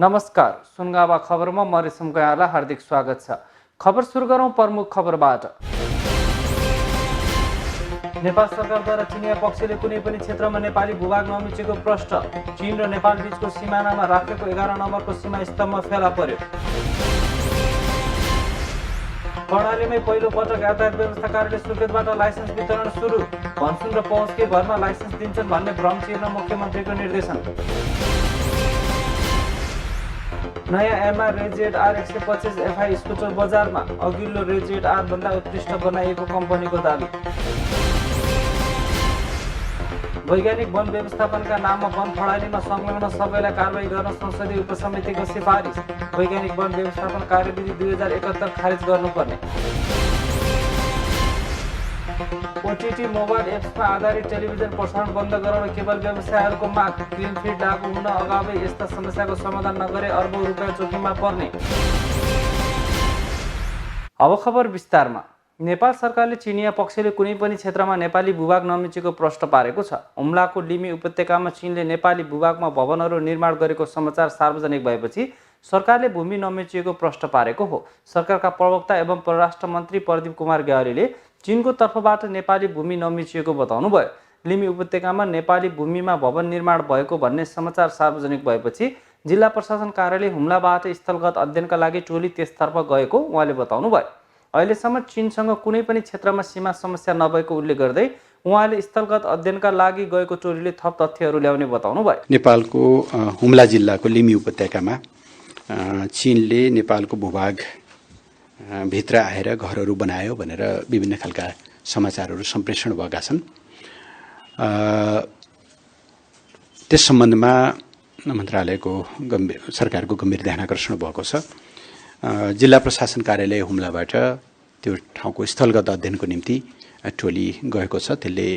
नमस्कार, सुनगावा खबरमा म रेशम गयालाई हार्दिक स्वागत छ। खबर सुरु गरौँ प्रमुख खबरबाट। नेपाल सरकारद्वारा चिनिया पक्षले कुनै पनि क्षेत्रमा नेपाली भूभाग नमिचेको प्रश्न। चीन र नेपाल बीचको सीमानामा राखेको 11 नम्बरको सीमा स्तम्भ फेला पर्यो। कर्णालीमै पहिलो पटक यातायात व्यवस्था कार्यालय सुर्खेतबाट लाइसेन्स वितरण सुरु। भनसुन र पहुँचकै भरमा लाइसेन्स दिन्छन् भन्ने भ्रम चिर्न मुख्यमन्त्रीको निर्देशन। नयाँ एमआर रेजेड-आर 125 एफआई स्कुटर बजारमा। अघिल्लो रेजेड-आर भन्दा उत्कृष्ट बनाइएको कम्पनीको दाबी। वैज्ञानिक वन व्यवस्थापनका नाममा वन प्रणालीमा संलग्न सबैलाई कारबाही गर्न संसदीय उपसमितिको सिफारिस। वैज्ञानिक वन व्यवस्थापन कार्यविधि 2071 खारेज गर्नुपर्ने। ओटिटी मोबाइल एप्समा आधारित टेलिभिजन प्रसारण बन्द गराउन केवल व्यवसायहरूको माग। ग्रिन फिड लागू हुन अगावै यस्ता समस्याको समाधान नगरे अर्बौं रुपियाँ जोखिममा पर्ने। अब खबर विस्तारमा। नेपाल सरकारले चिनिया पक्षले कुनै पनि क्षेत्रमा नेपाली भूभाग नमिचेको प्रश्न पारेको छ। हुम्लाको लिमी उपत्यकामा चीनले नेपाली भूभागमा भवनहरू निर्माण गरेको समाचार सार्वजनिक भएपछि सरकारले भूमि नमिचिएको प्रश्न पारेको हो। सरकारका प्रवक्ता एवं परराष्ट्र मन्त्री प्रदीप कुमार ग्यावालीले चीनको तर्फबाट नेपाली भूमि नमिचिएको बताउनुभयो। लिमी उपत्यकामा नेपाली भूमिमा भवन निर्माण भएको भन्ने समाचार सार्वजनिक भएपछि जिल्ला प्रशासन कार्यालय हुम्लाबाट स्थलगत अध्ययनका लागि टोली त्यसतर्फ गएको उहाँले बताउनुभयो। अहिलेसम्म चीनसँग कुनै पनि क्षेत्रमा सीमा समस्या नभएको उल्लेख गर्दै उहाँले स्थलगत अध्ययनका लागि गएको टोलीले थप तथ्यहरू ल्याउने बताउनुभयो। नेपालको हुम्ला जिल्लाको लिमी उपत्यकामा चीनले नेपालको भूभाग भित्र आएर घरहरू बनायो भनेर विभिन्न खालका समाचारहरू सम्प्रेषण भएका छन्। त्यस सम्बन्धमा मन्त्रालयको सरकारको गम्भीर ध्यानाकर्षण भएको छ। जिल्ला प्रशासन कार्यालय हुम्लाबाट त्यो ठाउँको स्थलगत अध्ययनको निम्ति टोली गएको छ। त्यसले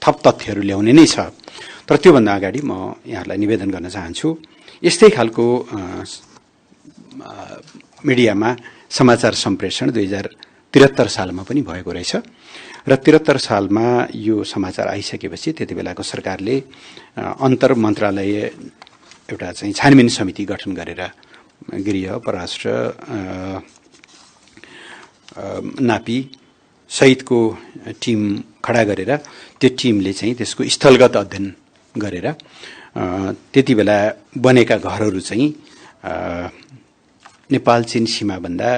थप तथ्यहरू ल्याउने नै छ। तर त्योभन्दा अगाडि म यहाँहरूलाई निवेदन गर्न चाहन्छु, यस्तै खालको मिडियामा समाचार सम्प्रेषण 2073 सालमा पनि भएको रहेछ र 73 सालमा यो समाचार आइसकेपछि त्यति बेलाको सरकारले अन्तर मन्त्रालय एउटा चाहिँ छानबिन समिति गठन गरेर गृह, परराष्ट्र, नापी सहितको टिम खडा गरेर त्यो टिमले चाहिँ त्यसको स्थलगत अध्ययन गरेर त्यति बेला बनेका घरहरू चाहिँ नेपाल चीन सीमाभन्दा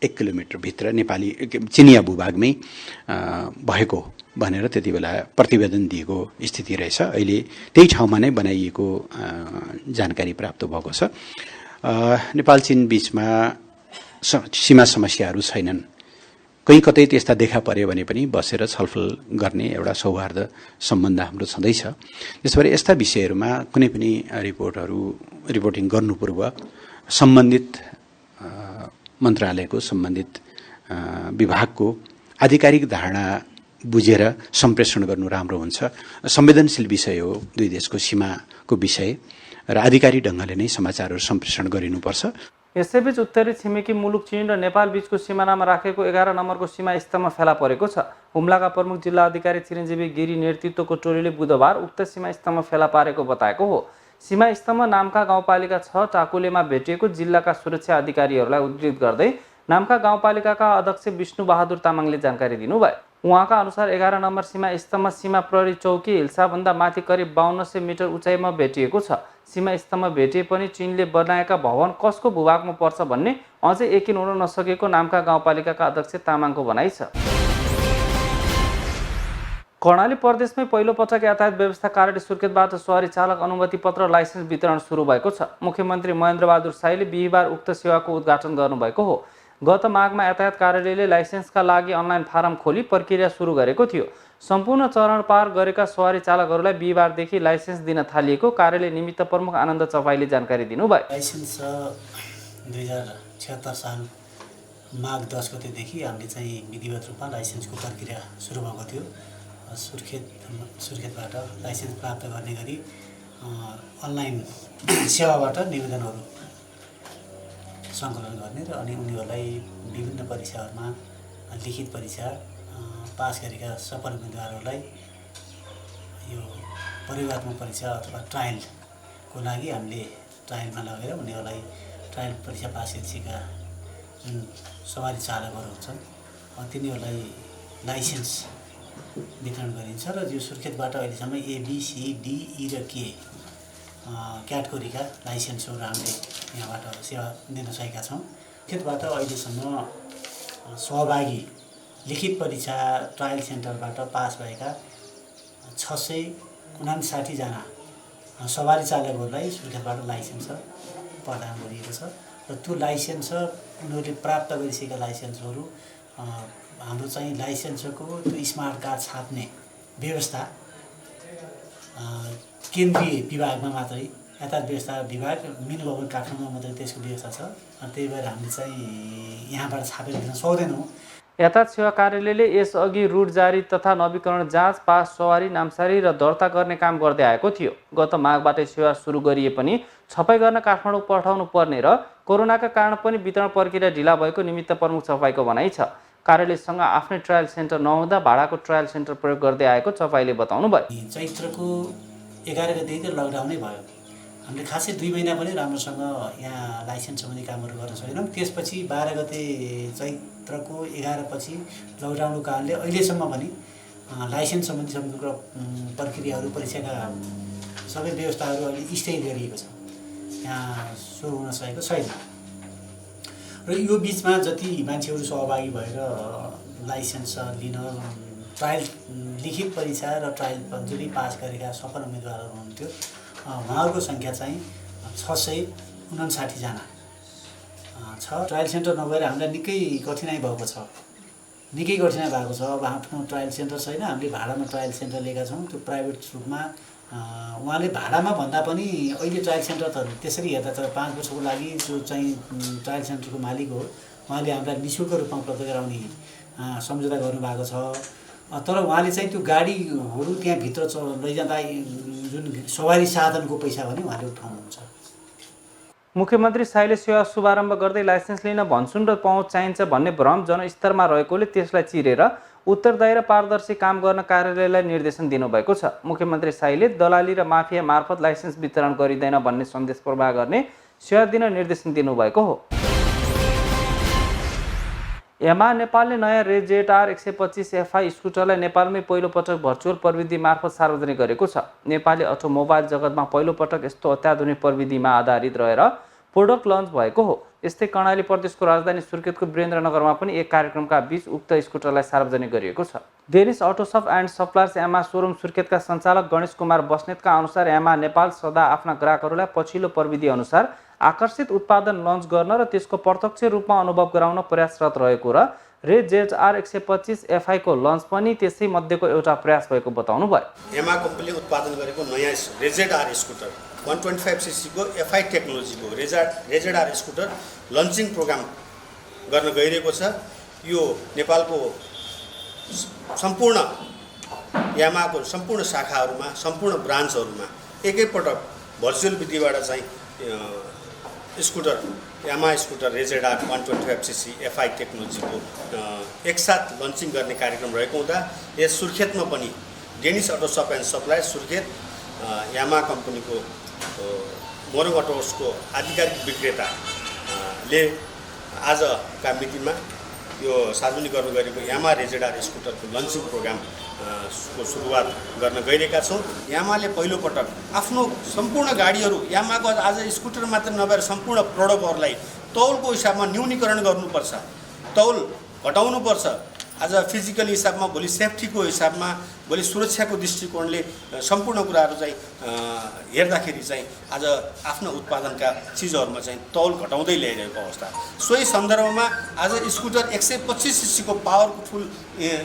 1 किलोमिटर भित्र नेपाली चिनिया भूभागमै भएको भनेर त्यति बेला प्रतिवेदन दिएको स्थिति रहेछ। अहिले त्यही ठाउँमा नै बनाइएको जानकारी प्राप्त भएको छ। नेपाल चीन बीचमा सीमा समस्याहरू छैनन्। कहीँ कतै त्यस्ता देखा पर्यो भने पनि बसेर छलफल गर्ने एउटा सौहार्द सम्बन्ध हाम्रो छँदैछ। त्यसैले यस्ता विषयहरूमा कुनै पनि रिपोर्टिङ गर्नु पूर्व सम्बन्धित मन्त्रालयको सम्बन्धित विभागको आधिकारिक धारणा बुझेर सम्प्रेषण गर्नु राम्रो हुन्छ। संवेदनशील विषय हो, दुई देशको सीमाको विषय र आधिकारिक ढङ्गले नै समाचारहरू सम्प्रेषण गरिनुपर्छ। यसैबीच उत्तरी छिमेकी मुलुक चीन र नेपाल बीचको सीमानामा राखेको 11 नम्बरको सीमा स्तम्भ फेला परेको छ। हुम्लाका प्रमुख जिल्ला अधिकारी चिरञ्जीवी गिरी नेतृत्वको टोलीले बुधबार उक्त सीमा स्तम्भ फेला पारेको बताएको हो। सीमा स्तम्भ नाम्खा गाउँपालिका 6 टाकुलेमा भेटिएको जिल्लाका सुरक्षा अधिकारीहरूलाई उद्धृत गर्दै नाम्खा गाउँपालिकाका अध्यक्ष विष्णु बहादुर तामाङले जानकारी दिनुभयो। उहाँका अनुसार 11 नम्बर सीमा स्तम्भ सीमा प्रहरी चौकी हिल्साभन्दा माथि करिब 5200 मिटर उचाइमा भेटिएको छ। सीमा स्तम्भ भेटिए पनि चीनले बनाएका भवन कसको भूभागमा पर्छ भन्ने अझै यकिन हुन नसकेको नाम्खा गाउँपालिकाका अध्यक्ष तामाङको भनाइ छ। कर्णाली प्रदेशमै पहिलो पटक यातायात व्यवस्था कार्यालय सुर्खेतबाट सवारी चालक अनुमति पत्र लाइसेन्स वितरण सुरु भएको छ। मुख्यमन्त्री महेन्द्र बहादुर शाहले बिहिबार उक्त सेवाको उद्घाटन गर्नुभएको हो। गत माघमा यातायात कार्यालयले लाइसेन्सका लागि अनलाइन फारम खोली प्रक्रिया सुरु गरेको थियो। सम्पूर्ण चरण पार गरेका सवारी चालकहरूलाई बिहिबारदेखि लाइसेन्स दिन थालिएको कार्यालय निमित्त प्रमुख आनन्द चपाईले जानकारी दिनुभयो। लाइसेन्स 2076 साल माघ 10 गतेदेखि हामीले चाहिँ विधिवत रूपमा लाइसेन्सको प्रक्रिया सुरु भएको थियो। सुर्खेतबाट लाइसेन्स प्राप्त गर्ने गरी अनलाइन सेवाबाट निवेदनहरू सङ्कलन गर्ने र अनि उनीहरूलाई विभिन्न परीक्षाहरूमा लिखित परीक्षा पास गरेका सफल उम्मेदवारहरूलाई यो परिवारत्मक परीक्षा अथवा ट्रायलको लागि हामीले ट्रायलमा लगेर उनीहरूलाई ट्रायल परीक्षा पास गरिसकेका जुन सवारी चालकहरू हुन्छन् तिनीहरूलाई लाइसेन्स वितरण गरिन्छ र यो सुर्खेतबाट अहिलेसम्म ABCDE र K क्याटेगोरीका लाइसेन्सहरू हामीले यहाँबाट सेवा दिन सकेका छौँ। सुर्खेतबाट अहिलेसम्म सहभागी लिखित परीक्षा ट्रायल सेन्टरबाट पास भएका 659 जना सवारी चालकहरूलाई सुर्खेतबाट लाइसेन्स प्रदान गरिएको छ र त्यो लाइसेन्स उनीहरूले प्राप्त गरिसकेका लाइसेन्सहरू हाम्रो चाहिँ लाइसेन्सको त्यो स्मार्ट कार्ड छाप्ने व्यवस्था केन्द्रीय विभागमा मात्रै यातायात व्यवस्था विभाग मिन भवन काठमाडौँमा मात्रै त्यसको व्यवस्था छ। त्यही भएर हामीले चाहिँ यहाँबाट छापेर दिन सक्दैनौँ। यातायात सेवा कार्यालयले यसअघि रुट जारी तथा नवीकरण जाँच पास सवारी नामसारी र दर्ता गर्ने काम गर्दै आएको थियो। गत माघबाटै सेवा सुरु गरिए पनि छपाई गर्न काठमाडौँ पठाउनु पर्ने र कोरोनाका कारण पनि वितरण प्रक्रिया ढिला भएको निमित्त प्रमुख छपाईको भनाइ छ। कार्यालयसँग आफ्नै ट्रायल सेन्टर नहुँदा भाडाको ट्रायल सेन्टर प्रयोग गर्दै आएको छपाईले बताउनु भयो। चैत्रको 11 गतेदेखि लकडाउनै भयो। हामीले खासै 2 महिना पनि राम्रोसँग यहाँ लाइसेन्स सम्बन्धी कामहरू गर्न सकेनौँ। त्यसपछि 12 गते चैत्रको 11 पछि लकडाउनको कारणले अहिलेसम्म पनि लाइसेन्स सम्बन्धी समग्र प्रक्रियाहरू परीक्षाका सबै व्यवस्थाहरू अहिले स्थगित गरिएको छ। यहाँ सुरु हुन सकेको छैन र यो बिचमा जति मान्छेहरू सहभागी भएर लाइसेन्स लिन ट्रायल लिखित परीक्षा र ट्रायल जुनै पास गरेका सफल उम्मेदवारहरू हुनुहुन्थ्यो उहाँहरूको सङ्ख्या चाहिँ 659 जना छ। ट्रायल सेन्टर नभएर हामीलाई निकै कठिनाइ भएको छ। अब आफ्नो ट्रायल सेन्टर छैन। हामीले भाडामा ट्रायल सेन्टर लिएका छौँ। त्यो प्राइभेट रूपमा उहाँले भाडामा भन्दा पनि अहिले ट्रायल सेन्टर त त्यसरी हेर्दा त 5 वर्षको लागि जो चाहिँ ट्रायल सेन्टरको मालिक हो उहाँले हामीलाई निःशुल्क रूपमा उपलब्ध गराउने सम्झौता गर्नुभएको छ। तर उहाँले चाहिँ त्यो गाडीहरू त्यहाँभित्र लैजाँदा जुन सवारी साधनको पैसा भने उहाँले उठाउनुहुन्छ। मुख्यमन्त्री शाहले सेवा शुभारम्भ गर्दै लाइसेन्स लिन भन्छन् र पहुँच चाहिन्छ भन्ने भ्रम जनस्तरमा रहेकोले त्यसलाई चिरेर उत्तरदायी र पारदर्शी काम गर्न कार्यालयलाई निर्देशन दिनुभएको छ। मुख्यमन्त्री शाहले दलाली र माफिया मार्फत लाइसेन्स वितरण गरिँदैन भन्ने सन्देश प्रवाह गर्ने सेवा दिन निर्देशन दिनुभएको हो। यामा नेपालले नयाँ रेजेट-R 125 FI स्कुटरलाई नेपालमै पहिलो पटक भर्चुअल प्रविधि मार्फत सार्वजनिक गरेको छ। नेपाली अटोमोबाइल जगतमा पहिलो पटक यस्तो अत्याधुनिक प्रविधिमा आधारित रहेर प्रोडक्ट लन्च भएको हो। यस्तै कर्णाली प्रदेशको राजधानी सुर्खेतको वीरेन्द्रनगरमा पनि एक कार्यक्रमका बीच उक्त स्कुटरलाई सार्वजनिक गरिएको छ। डेनिस अटोसप एन्ड सप्लायर्स यामा सोरुम सुर्खेतका सञ्चालक गणेश कुमार बस्नेतका अनुसार यामा नेपाल सदा आफ्ना ग्राहकहरूलाई पछिल्लो प्रविधि अनुसार आकर्षित उत्पादन लन्च गर्न र त्यसको प्रत्यक्ष रूपमा अनुभव गराउन प्रयासरत रहेको र रेजेट-R 125 FI को लन्च पनि त्यसै मध्येको एउटा प्रयास भएको बताउनु भयो। यामा कम्पनीले उत्पादन गरेको नयाँ रेजेट-R स्कुटर 125cc को FI टेक्नोलोजीको रेजेट-R स्कुटर लन्चिङ प्रोग्राम गर्न गइरहेको छ। यो नेपालको सम्पूर्ण यामाको सम्पूर्ण शाखाहरूमा सम्पूर्ण ब्रान्चहरूमा एकैपटक भर्चुअल विधिबाट चाहिँ स्कुटर यामा स्कुटर रेजेट-R 125cc FI टेक्नोलोजीको एकसाथ लन्चिङ गर्ने कार्यक्रम रहेको हुँदा यस सुर्खेतमा पनि Dennis auto shop and supply Surkhet यामा कम्पनीको मोरङ अटोसको आधिकारिक विक्रेताले आजका मितिमा यो सार्वजनिक गर्नु गरेको यामा रेजेट-R स्कुटरको लन्चिङ प्रोग्राम को सुरुवात गर्न गइरहेका छौँ। यामाले पहिलोपटक आफ्नो सम्पूर्ण गाडीहरू यामाको आज स्कुटर मात्र नभएर सम्पूर्ण प्रोडक्टहरूलाई तौलको हिसाबमा न्यूनीकरण गर्नुपर्छ, तौल घटाउनुपर्छ। आज फिजिकल हिसाबमा भोलि सेफ्टीको हिसाबमा भोलि सुरक्षाको दृष्टिकोणले सम्पूर्ण कुराहरू चाहिँ हेर्दाखेरि चाहिँ आज आफ्नो उत्पादनका चिजहरूमा चाहिँ तौल घटाउँदै ल्याइरहेको अवस्था। सोही सन्दर्भमा आज स्कुटर 125cc को पावरफुल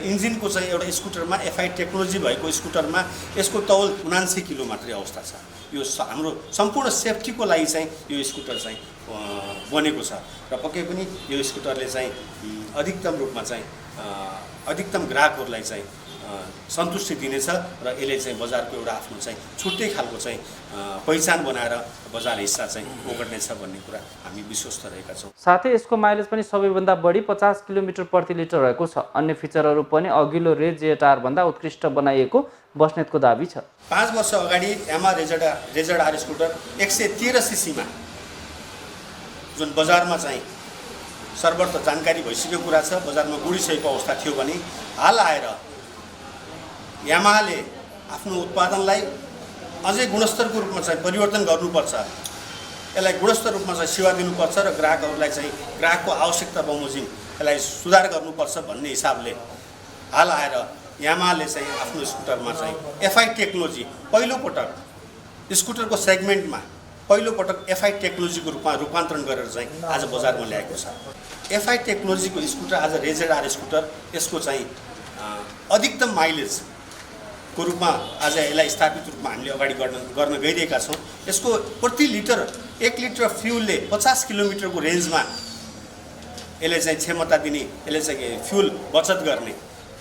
इन्जिनको चाहिँ एउटा स्कुटरमा FI टेक्नोलोजी भएको स्कुटरमा यसको तौल 79 किलो मात्रै अवस्था छ। यो हाम्रो सम्पूर्ण सेफ्टीको लागि चाहिँ यो स्कुटर चाहिँ बनेको छ र पक्कै पनि यो स्कुटरले चाहिँ अधिकतम रूपमा चाहिँ अधिकतम ग्राहकहरूलाई चाहिँ सन्तुष्टि दिनेछ र यसले चाहिँ बजारको एउटा आफ्नो चाहिँ छुट्टै खालको चाहिँ पहिचान बनाएर बजार हिस्सा चाहिँ ओगट्नेछ भन्ने कुरा हामी विश्वस्त रहेका छौँ। साथै यसको माइलेज पनि सबैभन्दा बढी 50 किलोमिटर प्रति लिटर रहेको छ। अन्य फिचरहरू पनि अघिल्लो रेजेट-R भन्दा उत्कृष्ट बनाइएको बस्नेतको दाबी छ। 5 वर्ष अगाडि यामा रेजर्ड आर स्कुटर 113 सीसीमा जुन बजारमा चाहिँ सर्वत्र जानकारी भइसकेको कुरा छ, बजारमा गुडिसकेको अवस्था थियो भने हाल आएर यामाहाले आफ्नो उत्पादनलाई अझै गुणस्तरको रूपमा चाहिँ परिवर्तन गर्नुपर्छ, यसलाई गुणस्तर रूपमा चाहिँ सेवा दिनुपर्छ र ग्राहकहरूलाई चाहिँ ग्राहकको आवश्यकता बमोजिम यसलाई सुधार गर्नुपर्छ भन्ने हिसाबले हाल आएर यामाहाले चाहिँ आफ्नो स्कुटरमा चाहिँ एफआई टेक्नोलोजी पहिलोपटक स्कुटरको सेगमेन्टमा पहिलोपटक एफआई टेक्नोलोजीको रूपमा रूपान्तरण गरेर चाहिँ आज बजारमा ल्याएको छ। एफआई टेक्नोलोजीको स्कुटर आज रेजर्ड आर स्कुटर यसको चाहिँ अधिकतम माइलेजको रूपमा आज यसलाई स्थापित रूपमा हामीले अगाडि गर्न गइरहेका छौँ। यसको प्रति लिटर 1 लिटर फ्युलले 50 किलोमिटरको रेन्जमा यसले चाहिँ क्षमता दिने, यसले चाहिँ फ्युल बचत गर्ने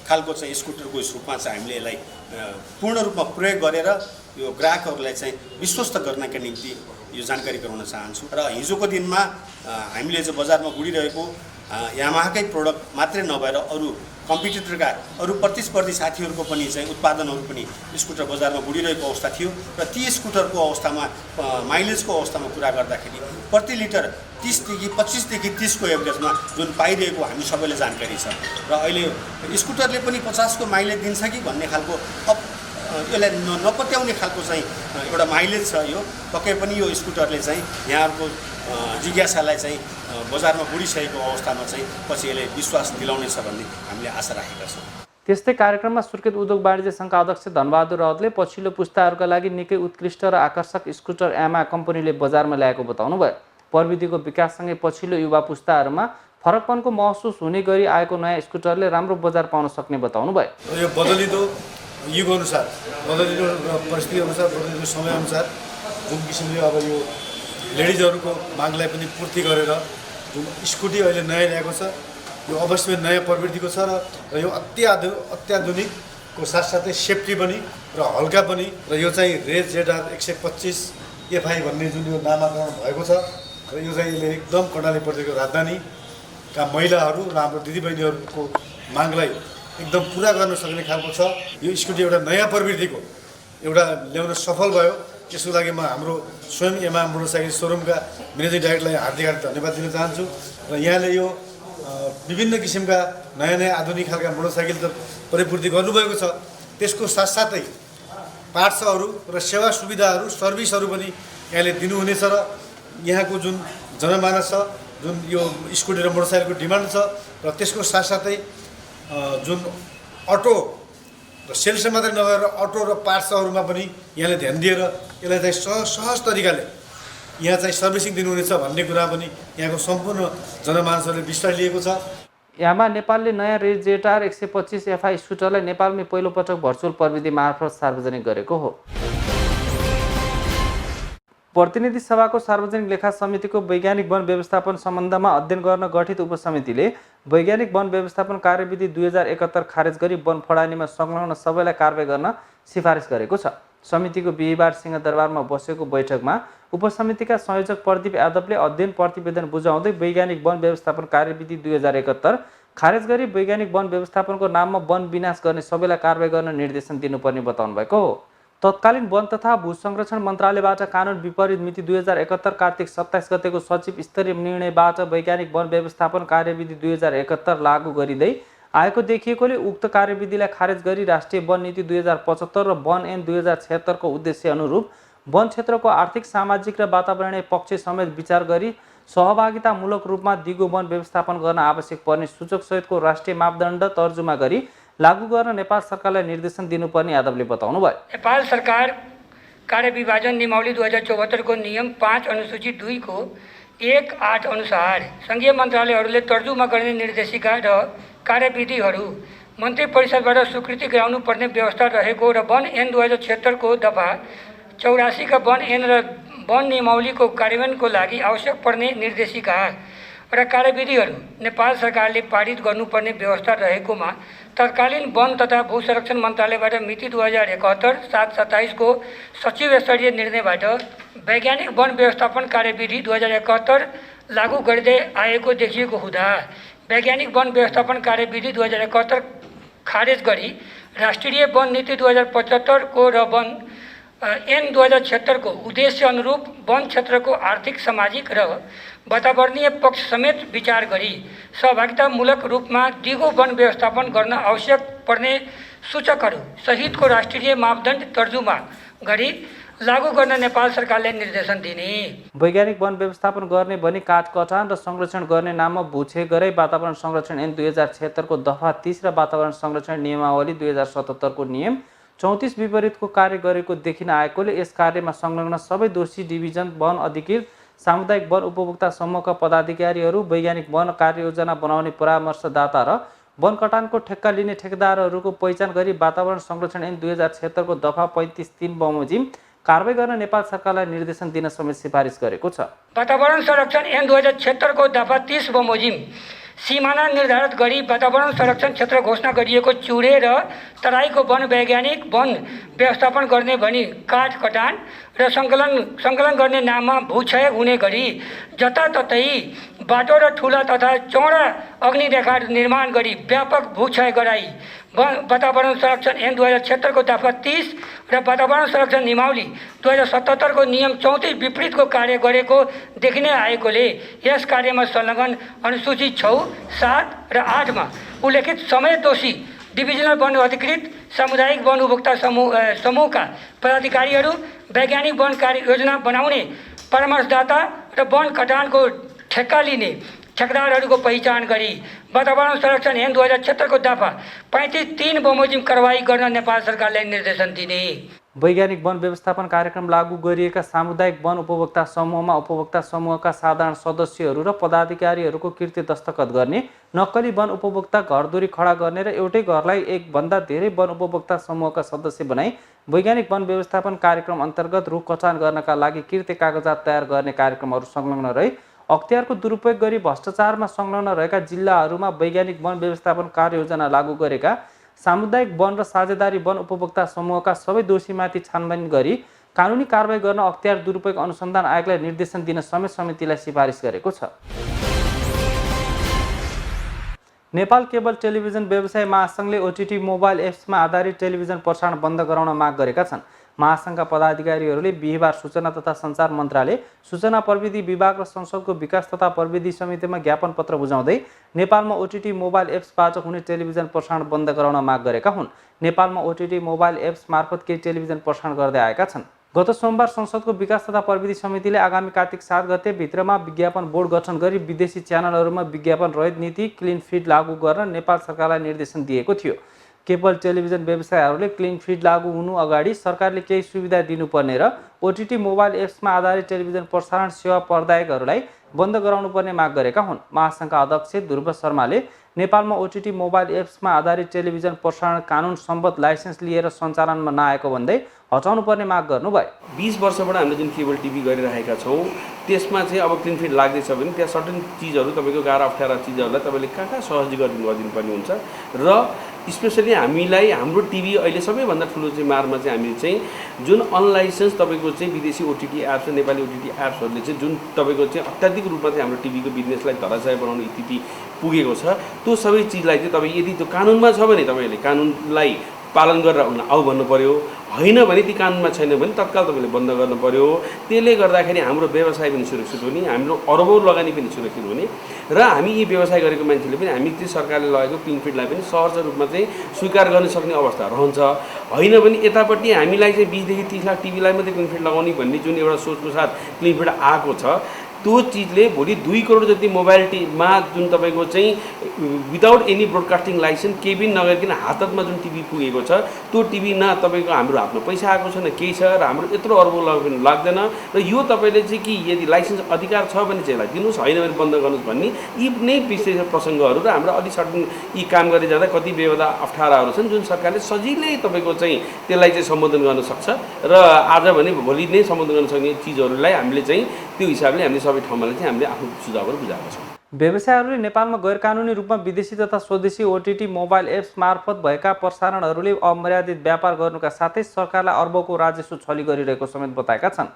खालको चाहिँ स्कुटरको रूपमा चाहिँ हामीले यसलाई पूर्ण रूपमा प्रयोग गरेर यो ग्राहकहरूलाई चाहिँ विश्वस्त गर्नका निम्ति यो जानकारी गराउन चाहन्छु। र हिजोको दिनमा हामीले चाहिँ बजारमा गुडिरहेको यामाहाकै प्रोडक्ट मात्रै नभएर अरू कम्पिटिटरका अरू प्रतिस्पर्धी साथीहरूको पनि चाहिँ उत्पादनहरू पनि स्कुटर बजारमा गुडिरहेको अवस्था थियो र ती स्कुटरको अवस्थामा माइलेजको अवस्थामा कुरा गर्दाखेरि प्रति लिटर 25 देखि 30 को एभरेजमा जुन पाइरहेको हामी सबैले जानकारी छ र अहिले स्कुटरले पनि 50 को माइलेज दिन्छ कि भन्ने खालको यसलाई नपत्याउने खालको चाहिँ एउटा माइलेज छ। यो पक्कै पनि यो स्कुटरले चाहिँ यहाँहरूको जिज्ञासालाई चाहिँ बजारमा गुडिसकेको अवस्थामा चाहिँ पछि यसले विश्वास दिलाउनेछ भन्ने हामीले आशा राखेका छौँ। त्यस्तै कार्यक्रममा सुर्खेत उद्योग वाणिज्य सङ्घका अध्यक्ष धनबहादुर राउतले पछिल्लो पुस्ताहरूका लागि निकै उत्कृष्ट र आकर्षक स्कुटर यामाहा कम्पनीले बजारमा ल्याएको बताउनुभयो। प्रविधिको विकाससँगै पछिल्लो युवा पुस्ताहरूमा फरकपनको महसुस हुने गरी आएको नयाँ स्कुटरले राम्रो बजार पाउन सक्ने बताउनुभयो। यो बदलिँदो युग अनुसार, बदलिँदो परिस्थिति अनुसार, बदलिँदो समयअनुसार जुन किसिमले अब यो लेडिजहरूको मागलाई पनि पूर्ति गरेर जुन स्कुटी अहिले नयाँ ल्याएको छ यो अवश्य नयाँ प्रवृत्तिको छ र यो अत्याधुनिकको साथसाथै सेफ्टी पनि र हल्का पनि र यो चाहिँ रेज जेडआर 125 एफआई भन्ने जुन यो नामाकरण भएको छ र यो चाहिँ यसले एकदम कर्णाली प्रदेशको राजधानीका महिलाहरू र हाम्रो दिदीबहिनीहरूको मागलाई एकदम पुरा गर्न सक्ने खालको छ। यो स्कुटी एउटा नयाँ प्रवृत्तिको एउटा ल्याउन सफल भयो। यसको लागि म हाम्रो स्वयं यामाहा मोटरसाइकल सोरुमका म्यानेजिङ डाइरेक्टरलाई हार्दिक धन्यवाद दिन चाहन्छु र यहाँले यो विभिन्न किसिमका नयाँ नयाँ आधुनिक खालका मोटरसाइकल त परिपूर्ति गर्नुभएको छ, त्यसको साथसाथै पार्ट्सहरू र सेवा सुविधाहरू सर्भिसहरू पनि यहाँले दिनुहुनेछ र यहाँको जुन जनमानस छ, जुन यो स्कुटी र मोटरसाइकलको डिमान्ड छ र त्यसको साथसाथै जुन अटो र सेल्स मात्रै नभएर अटो र पार्ट्सहरूमा पनि यहाँले ध्यान दिएर यसलाई चाहिँ सहज तरिकाले यहाँ चाहिँ सर्भिसिङ दिनुहुनेछ भन्ने कुरा पनि यहाँको सम्पूर्ण जनमानसहरूले विश्वास लिएको छ। यामाहा नेपालले नयाँ रेज जेडआर 125 एफआई स्कुटरलाई नेपालमै पहिलोपटक भर्चुअल प्रविधि मार्फत सार्वजनिक गरेको हो। प्रतिनिधि सभाको सार्वजनिक लेखा समितिको वैज्ञानिक वन व्यवस्थापन सम्बन्धमा अध्ययन गर्न गठित उपसमितिले वैज्ञानिक वन व्यवस्थापन कार्यविधि 2071 खारेज गरी वन फडानीमा संलग्न सबैलाई कारबाही गर्न सिफारिस गरेको छ। समितिको बिहिबार सिंहदरबारमा बसेको बैठकमा उपसमितिका संयोजक प्रदीप यादवले अध्ययन प्रतिवेदन बुझाउँदै वैज्ञानिक वन व्यवस्थापन कार्यविधि 2071 खारेज गरी वैज्ञानिक वन व्यवस्थापनको नाममा वन विनाश गर्ने सबैलाई कारबाही गर्न निर्देशन दिनुपर्ने बताउनु भएको हो। तत्कालीन वन तथा भू संरक्षण मन्त्रालयबाट कानुन विपरीत मिति 2071 कार्तिक 27 गतेको सचिव स्तरीय निर्णयबाट वैज्ञानिक वन व्यवस्थापन कार्यविधि 2071 लागू गरिँदै आएको देखिएकोले उक्त कार्यविधिलाई खारेज गरी राष्ट्रिय वन नीति 2075 र वन ऐन 2076 को उद्देश्य अनुरूप वन क्षेत्रको आर्थिक, सामाजिक र वातावरणीय पक्ष समेत विचार गरी सहभागितामूलक रूपमा दिगो वन व्यवस्थापन गर्न आवश्यक पर्ने सूचक सहितको राष्ट्रिय मापदण्ड तर्जुमा गरी लागू गर्न नेपाल सरकारलाई निर्देशन दिनुपर्ने यादवले बताउनुभयो। नेपाल सरकार कार्यविभाजन नियमावली 2074 को नियम 5 अनुसूची 2 को 1(8) अनुसार संघीय मन्त्रालयहरूले तर्जुमा गर्ने निर्देशिका र कार्यविधिहरू मन्त्री परिषदबाट स्वीकृति गराउनु पर्ने व्यवस्था रहेको र वन ऐन 2076 को दफा 84 का वन ऐन र वन नियमावलीको कार्यान्वयनको लागि आवश्यक पर्ने निर्देशिका र कार्यविधिहरू नेपाल सरकारले पारित गर्नुपर्ने व्यवस्था रहेकोमा तत्कालीन वन तथा भू संरक्षण मन्त्रालयबाट मिति 2071/727 को सचिव स्तरीय निर्णयबाट वैज्ञानिक वन व्यवस्थापन कार्यविधि 2071 लागू गर्दै आएको देखिएको हुँदा वैज्ञानिक वन व्यवस्थापन कार्यविधि 2071 खारेज गरी राष्ट्रिय वन नीति 2075 को र वन ऐन 2076 को उद्देश्य अनुरूप वन क्षेत्र को आर्थिक, सामाजिक र वातावरणीय पक्ष समेत विचार गरी सहभागितामूलक रूपमा दिगो वन व्यवस्थापन गर्न आवश्यक पर्ने सूचकहरू सहितको राष्ट्रिय मापदण्ड तर्जुमा गरी लागू गर्न नेपाल सरकारले निर्देशन दिने। वैज्ञानिक वन व्यवस्थापन गर्ने भनी काठ कटान र संरक्षण गर्ने नाममा भुछे गरे वातावरण संरक्षण ऐन 2076 को दफा 30 र वातावरण संरक्षण नियमावली 2077 को नियम 34 विपरीतको कार्य गरेको देखिन आएकोले यस कार्यमा संलग्न सबै दोषी डिभिजन वन अधिकृत, सामुदायिक वन उपभोक्ता समूहका पदाधिकारीहरू, वैज्ञानिक वन कार्ययोजना बनाउने परामर्शदाता र वन कटानको ठेक्का लिने ठेकेदारहरूको पहिचान गरी वातावरण संरक्षण ऐन 2076 को दफा 35(3) बमोजिम कारबाही गर्न नेपाल सरकारलाई निर्देशन दिन समेत सिफारिस गरेको छ। वातावरण संरक्षण ऐन 2076 को दफा 30 बमोजिम सीमाना निर्धारित गरी वातावरण संरक्षण क्षेत्र घोषणा गरिएको चुरे र तराईको वन वैज्ञानिक वन व्यवस्थापन गर्ने भनी काठ कटान र सङ्कलन गर्ने नाममा भूक्षय हुने गरी जताततै बाटो र ठुला तथा चौडा अग्निरेखा निर्माण गरी व्यापक भूक्षय गराई वातावरण संरक्षण ऐन 2076 को दफा 30 र वातावरण संरक्षण नियमावली 2077 को नियम 34 विपरीतको कार्य गरेको देखिने आएकोले यस कार्यमा संलग्न अनुसूची 6, 7 र 8 मा उल्लेखित समेत दोषी डिभिजनल वन अधिकृत, सामुदायिक वन उपभोक्ता समूहका पदाधिकारीहरू, वैज्ञानिक वन कार्य योजना बनाउने परामर्शदाता र वन कटानको ठेक्का लिने ठेकेदारहरूको पहिचान गरी वातावरण संरक्षण ऐन 2076 को दफा 35(3) बमोजिम कारबाही गर्न नेपाल सरकारलाई निर्देशन दिने। वैज्ञानिक वन व्यवस्थापन कार्यक्रम लागू गरिएका सामुदायिक वन उपभोक्ता समूहमा उपभोक्ता समूहका साधारण सदस्यहरू र पदाधिकारीहरूको कृत्य दस्तखत गर्ने, नक्कली वन उपभोक्ता घरधुरी खडा गर्ने र एउटै घरलाई एक भन्दा धेरै वन उपभोक्ता समूहका सदस्य बनाई वैज्ञानिक वन व्यवस्थापन कार्यक्रम अन्तर्गत रुख कटान गर्नका लागि कृत्य कागजात तयार गर्ने कार्यक्रमहरू संलग्न रही अख्तियारको दुरुपयोग गरी भ्रष्टाचारमा संलग्न रहेका जिल्लाहरूमा वैज्ञानिक वन व्यवस्थापन कार्ययोजना लागू गरेका सामुदायिक वन र साझेदारी वन उपभोक्ता समूहका सबै दोषीमाथि छानबिन गरी कानुनी कारबाही गर्न अख्तियार दुरुपयोग अनुसन्धान आयोगलाई निर्देशन दिन समेत समितिलाई सिफारिस गरेको छ। नेपाल केबल टेलिभिजन व्यवसाय महासङ्घले ओटिटी मोबाइल एप्समा आधारित टेलिभिजन प्रसारण बन्द गराउन माग गरेका छन्। महासङ्घका पदाधिकारीहरूले बिहिबार सूचना तथा सञ्चार मन्त्रालय, सूचना प्रविधि विभाग र संसदको विकास तथा प्रविधि समितिमा ज्ञापन पत्र बुझाउँदै नेपालमा ओटिटी मोबाइल एप्सबाट हुने टेलिभिजन प्रसारण बन्द गराउन माग गरेका हुन्। नेपालमा ओटिटी मोबाइल एप्स मार्फत केही टेलिभिजन प्रसारण गर्दै आएका छन्। गत सोमबार संसदको विकास तथा प्रविधि समितिले आगामी कार्तिक 7 गते भित्रमा विज्ञापन बोर्ड गठन गरी विदेशी च्यानलहरूमा विज्ञापन रहित नीति क्लिन फिड लागू गर्न नेपाल सरकारलाई निर्देशन दिएको थियो। केबल टेलिभिजन व्यवसायहरूले क्लिन फिड लागू हुनु अगाडि सरकारले केही सुविधा दिनुपर्ने र ओटिटी मोबाइल एप्समा आधारित टेलिभिजन प्रसारण सेवा प्रदायकहरूलाई बन्द गराउनुपर्ने माग गरेका हुन्। महासङ्घका अध्यक्ष ध्रुव शर्माले नेपालमा ओटिटी मोबाइल एप्समा आधारित टेलिभिजन प्रसारण कानुन सम्बद्ध लाइसेन्स लिएर सञ्चालनमा नआएको भन्दै हटाउनुपर्ने माग गर्नुभयो। 20 वर्षबाट हामीले जुन केबल टिभी गरिरहेका छौँ त्यसमा चाहिँ अब क्लिन फिड लाग्दैछ भने त्यहाँ सर्टेन चिजहरू तपाईँको गाह्रो अप्ठ्यारा चिजहरूलाई तपाईँले कहाँ सहज गरिदिनुपर्ने हुन्छ र स्पेसली हामीलाई हाम्रो टिभी अहिले सबैभन्दा ठुलो चाहिँ मारमा चाहिँ हामीले चाहिँ जुन अनलाइसेन्स तपाईँको चाहिँ विदेशी ओटिटी एप्स र नेपाली ओटिटी एप्सहरूले चाहिँ जुन तपाईँको चाहिँ अत्याधिक रूपमा चाहिँ हाम्रो टिभीको बिजनेसलाई धराशायी बनाउने स्थिति पुगेको छ त्यो सबै चिजलाई चाहिँ तपाईँ यदि त्यो कानुनमा छ भने तपाईँहरूले कानुनलाई पालन गरेर आऊ भन्नु पर्यो, होइन भने ती कानुनमा छैन भने तत्काल तपाईँले बन्द गर्नु पर्यो। त्यसले गर्दाखेरि हाम्रो व्यवसाय पनि सुरक्षित हुने, हाम्रो अरबौँ लगानी पनि सुरक्षित हुने र हामी यी व्यवसाय गरेको मान्छेले पनि हामी त्यो सरकारले लगेको क्लिन फिडलाई पनि सहज रूपमा चाहिँ स्वीकार गर्न सक्ने अवस्था रहन्छ। होइन भने यतापट्टि हामीलाई चाहिँ 20 देखि 30 लाख टिभीलाई मात्रै क्लिन फिड लगाउने भन्ने जुन एउटा सोचको साथ क्लिन फिड आएको छ त्यो चिजले भोलि 2 करोड जति मोबाइलमा जुन तपाईँको चाहिँ विदाउट एनी ब्रोडकास्टिङ लाइसेन्स केही पनि नगरिकन हातमा जुन टिभी पुगेको छ त्यो टिभी न तपाईँको हाम्रो हातमा पैसा आएको छ न केही छ र हाम्रो यत्रो अरबौँ लाग्दैन र यो तपाईँले चाहिँ कि यदि लाइसेन्स अधिकार छ भने चाहिँ यसलाई दिनुहोस्, होइन भने बन्द गर्नुहोस् भन्ने यी नै विशेष प्रसङ्गहरू र हाम्रो अलि सर्टन यी काम गरी जाँदा कति बेवधा अप्ठ्याराहरू छन् जुन सरकारले सजिलै तपाईँको चाहिँ त्यसलाई चाहिँ सम्बोधन गर्न सक्छ र आज भने भोलि नै सम्बोधन गर्न सक्ने चिजहरूलाई हामीले चाहिँ त्यो हिसाबले हामीले सबै ठाउँमा चाहिँ हामीले आफ्नो सुझावहरू बुझाएका छौँ। व्यवसायहरूले नेपालमा गैरकानुनी रूपमा विदेशी तथा स्वदेशी ओटिटी मोबाइल एप्स मार्फत भएका प्रसारणहरूले अमर्यादित व्यापार गर्नुका साथै सरकारलाई अर्बौंको राजस्व छली गरिरहेको समेत बताएका छन्।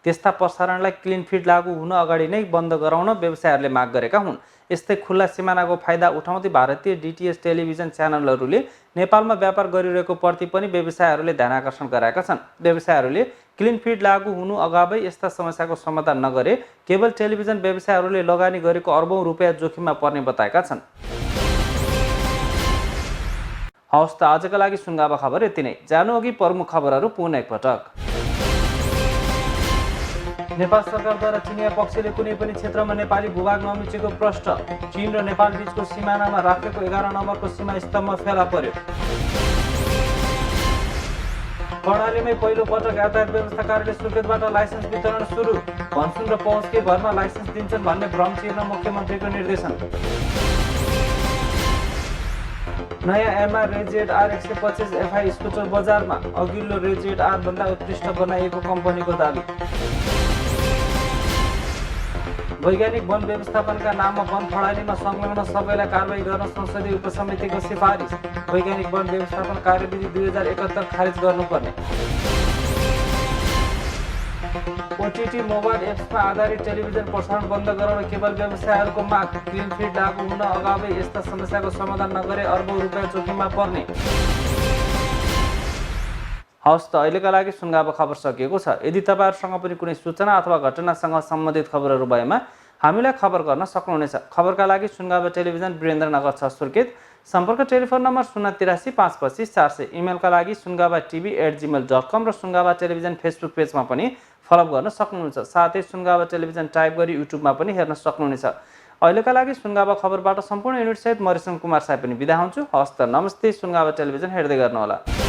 त्यस्ता प्रसारणलाई क्लिन फिड लागू हुन अगाडि नै बन्द गराउन व्यवसायहरूले माग गरेका हुन्। यस्तै खुल्ला सिमानाको फाइदा उठाउँदै भारतीय डीटीएच टेलिभिजन च्यानलहरूले नेपालमा व्यापार गरिरहेको प्रति पनि व्यवसायहरूले ध्यानआकर्षण गराएका छन्। व्यवसायहरूले क्लिन फिड लागू हुनु अगावै यस्ता समस्याको समाधान नगरे केबल टेलिभिजन व्यवसायहरूले लगानी गरेको अर्बौं रुपियाँ जोखिममा पर्ने बताएका छन्। हवस् त आजका लागि सुनगावा खबर यति नै। जानु अघि प्रमुख खबरहरू पुनः एकपटक। नेपाल सरकारद्वारा चिनिया पक्षले कुनै पनि क्षेत्रमा नेपाली भूभाग नमिचेको प्रश्न। चीन र नेपाल बीचको सिमानामा राखेको 11 नम्बरको सीमा स्तम्भ फेला पर्यो। कर्णालीमै पहिलो पटक यातायात व्यवस्था कार्यालय सुर्खेतबाट लाइसेन्स वितरण सुरु। भनसुन र पहुँचकै भरमा लाइसेन्स दिन्छन् भन्ने भ्रम चिर्न मुख्यमन्त्रीको निर्देशन। नयाँ MR RayZR 125 FI scooter बजारमा। अघिल्लो रेजेड आर भन्दा उत्कृष्ट बनाइएको कम्पनीको दाबी। वैज्ञानिक वन व्यवस्थापनका नाममा वन प्रणालीमा संलग्न सबैलाई कारबाही गर्न संसदीय उपसमितिको सिफारिस। वैज्ञानिक वन व्यवस्थापन कार्यविधि 2071 खारेज गर्नुपर्ने। ओटीटी मोबाइल एप्समा आधारित टेलिभिजन प्रसारण बन्द गराउन केवल व्यवसायहरूको माग। क्लिन फिड लागू हुन अगावै यस्ता समस्याको समाधान नगरे अर्बौं रुपियाँ जोखिममा पर्ने। हवस् त अहिलेका लागि सुनगावा खबर सकिएको छ। यदि तपाईहरुसँग पनि कुनै सूचना अथवा घटनासँग सम्बन्धित खबरहरू भएमा हामीलाई खबर गर्न सक्नुहुनेछ। खबरका लागि सुनगावा टेलिभिजन वीरेन्द्रनगर 6 सुर्खेत। सम्पर्क टेलिफोन नम्बर 083 525 400। इमेलका लागि sungavatv@gmail.com र सुनगावा टेलिभिजन फेसबुक पेजमा पनि फलो गर्न सक्नुहुन्छ। साथै सुनगावा टेलिभिजन टाइप गरी युट्युबमा पनि हेर्न सक्नुहुनेछ। अहिलेका लागि सुनगावा खबरबाट सम्पूर्ण युनिट सहित म रेशम कुमार साई पनि बिदा हुन्छु। हवस् त नमस्ते। सुनगावा टेलिभिजन हेर्दै गर्नुहोला।